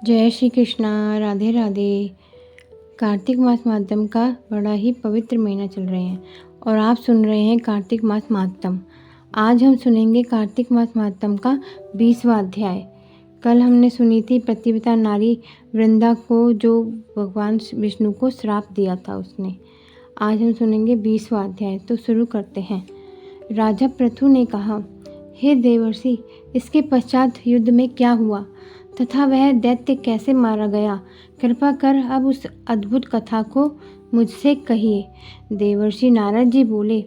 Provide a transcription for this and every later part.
जय श्री कृष्णा। राधे राधे। कार्तिक मास महात्म का बड़ा ही पवित्र महीना चल रहे हैं और आप सुन रहे हैं कार्तिक मास महात्म। आज हम सुनेंगे कार्तिक मास महात्म का 20वां अध्याय। कल हमने सुनी थी पतिव्रता नारी वृंदा को, जो भगवान विष्णु को श्राप दिया था उसने। आज हम सुनेंगे 20वां अध्याय। तो शुरू करते हैं। राजा पृथु ने कहा, हे देवर्षि, इसके पश्चात युद्ध में क्या हुआ तथा वह दैत्य कैसे मारा गया? कृपा कर अब उस अद्भुत कथा को मुझसे कहिए। देवर्षि नारद जी बोले,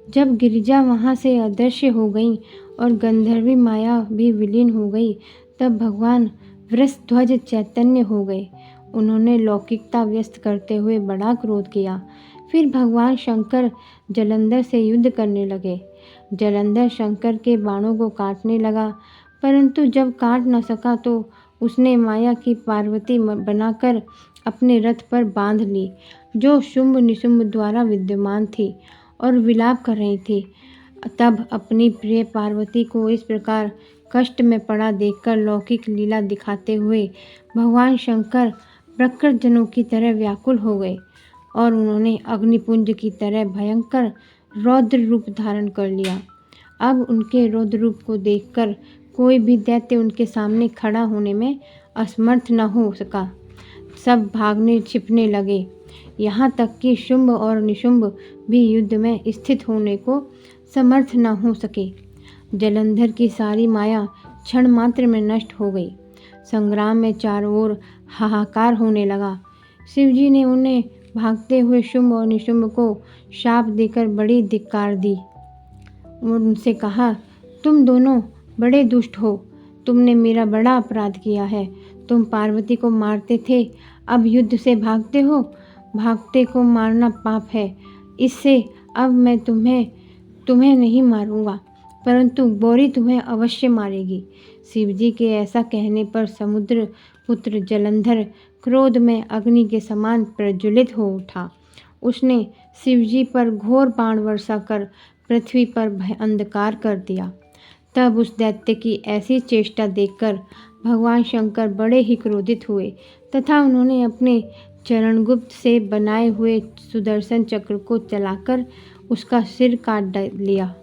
जब गिरिजा वहाँ से अदृश्य हो गई और गंधर्वी माया भी विलीन हो गई, तब भगवान वृषध्वज चैतन्य हो गए। उन्होंने लौकिकता व्यस्त करते हुए बड़ा क्रोध किया। फिर भगवान शंकर जलंधर से युद्ध करने लगे। जलंधर शंकर के बाणों को काटने लगा, परंतु जब काट न सका तो उसने माया की पार्वती बनाकर अपने रथ पर बांध ली, जो शुंभ निशुंभ द्वारा विद्यमान थी और विलाप कर रही थी। तब अपनी प्रिय पार्वती को इस प्रकार कष्ट में पड़ा देखकर लौकिक लीला दिखाते हुए भगवान शंकर प्रकृत जनों की तरह व्याकुल हो गए और उन्होंने अग्निपुंज की तरह भयंकर रौद्र रूप धारण कर लिया। अब उनके रौद्र रूप को देखकर कोई भी दैत्य उनके सामने खड़ा होने में असमर्थ न हो सका। सब भागने छिपने लगे, यहाँ तक कि शुंभ और निशुंभ भी युद्ध में स्थित होने को समर्थ न हो सके। जलंधर की सारी माया क्षण मात्र में नष्ट हो गई। संग्राम में चारों ओर हाहाकार होने लगा। शिवजी ने उन्हें भागते हुए शुंभ और निशुंभ को शाप देकर बड़ी धिक्कार दी। उनसे कहा, तुम दोनों बड़े दुष्ट हो, तुमने मेरा बड़ा अपराध किया है। तुम पार्वती को मारते थे, अब युद्ध से भागते हो। भागते को मारना पाप है। इससे अब मैं तुम्हें नहीं मारूंगा, परंतु गौरी तुम्हें अवश्य मारेगी। शिवजी के ऐसा कहने पर समुद्र पुत्र जलंधर क्रोध में अग्नि के समान प्रज्वलित हो उठा। उसने शिवजी पर घोर बाण वर्षा कर पृथ्वी पर अंधकार कर दिया। तब उस दैत्य की ऐसी चेष्टा देखकर भगवान शंकर बड़े ही क्रोधित हुए तथा उन्होंने अपने चरणगुप्त से बनाए हुए सुदर्शन चक्र को चलाकर उसका सिर काट लिया।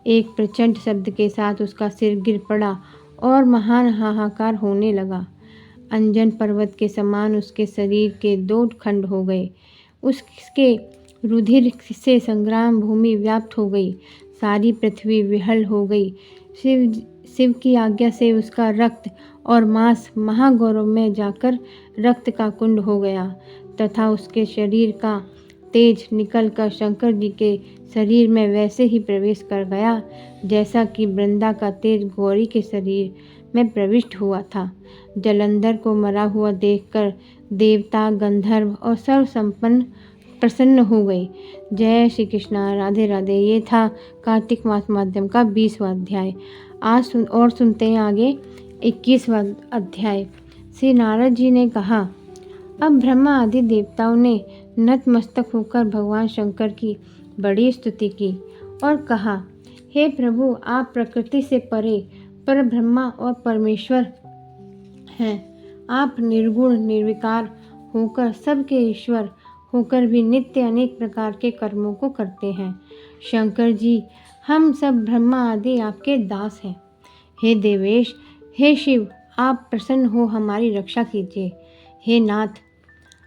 एक प्रचंड शब्द के साथ उसका सिर गिर पड़ा और महान हाहाकार होने लगा। अंजन पर्वत के समान उसके शरीर के 2 खंड हो गए। उसके रुधिर से संग्राम भूमि व्याप्त हो गई। सारी पृथ्वी विहल हो गई। शिव की आज्ञा से उसका रक्त और मांस महागौरव में जाकर रक्त का कुंड हो गया तथा उसके शरीर का तेज निकलकर शंकर जी के शरीर में वैसे ही प्रवेश कर गया जैसा कि वृंदा का तेज गौरी के शरीर में प्रविष्ट हुआ था। जलंधर को मरा हुआ देखकर देवता, गंधर्व और सर्व संपन्न प्रसन्न हो गई। जय श्री कृष्णा। राधे राधे। ये था कार्तिक मास माध्यम का 20वां अध्याय। आज सुनते हैं आगे 21वां अध्याय। श्री नारद जी ने कहा, अब ब्रह्मा आदि देवताओं ने नतमस्तक होकर भगवान शंकर की बड़ी स्तुति की और कहा, हे प्रभु, आप प्रकृति से परे पर ब्रह्मा और परमेश्वर हैं। आप निर्गुण निर्विकार होकर सबके ईश्वर होकर भी नित्य अनेक प्रकार के कर्मों को करते हैं। शंकर जी, हम सब ब्रह्मा आदि आपके दास हैं। हे देवेश, हे शिव, आप प्रसन्न हो हमारी रक्षा कीजिए। हे नाथ,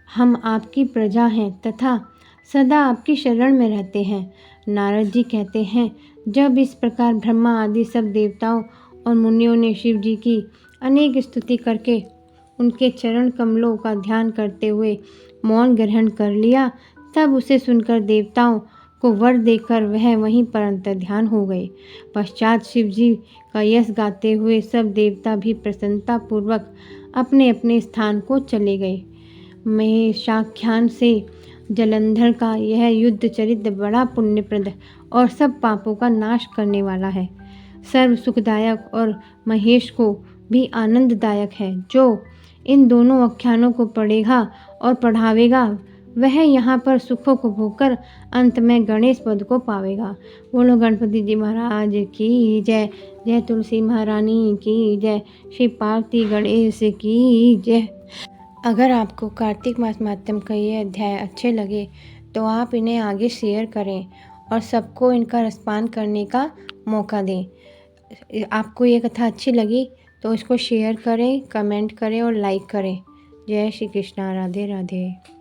हम आपकी प्रजा हैं तथा सदा आपकी शरण में रहते हैं। नारद जी कहते हैं, जब इस प्रकार ब्रह्मा आदि सब देवताओं और मुनियों ने शिव जी की अनेक स्तुति करके उनके चरण कमलों का ध्यान करते हुए मौन ग्रहण कर लिया, तब उसे सुनकर देवताओं को वर देकर वह वहीं पर अंतर्ध्यान हो गए। पश्चात शिव जी का यश गाते हुए सब देवता भी प्रसन्नता पूर्वक अपने अपने स्थान को चले गए। महेशाख्यान से जलंधर का यह युद्ध चरित्र बड़ा पुण्यप्रद और सब पापों का नाश करने वाला है, सर्व सुखदायक और महेश को भी आनंददायक है। जो इन दोनों आख्यानों को पढ़ेगा और पढ़ावेगा वह यहाँ पर सुखों को भोगकर अंत में गणेश पद को पावेगा। बोलो गणपति जी महाराज की जय। जय तुलसी महारानी की जय। श्री पार्वती गणेश की जय। अगर आपको कार्तिक मास महात्म्य का ये अध्याय अच्छे लगे तो आप इन्हें आगे शेयर करें और सबको इनका रसपान करने का मौका दें। आपको ये कथा अच्छी लगी तो इसको शेयर करें, कमेंट करें और लाइक करें। जय श्री कृष्णा। राधे राधे।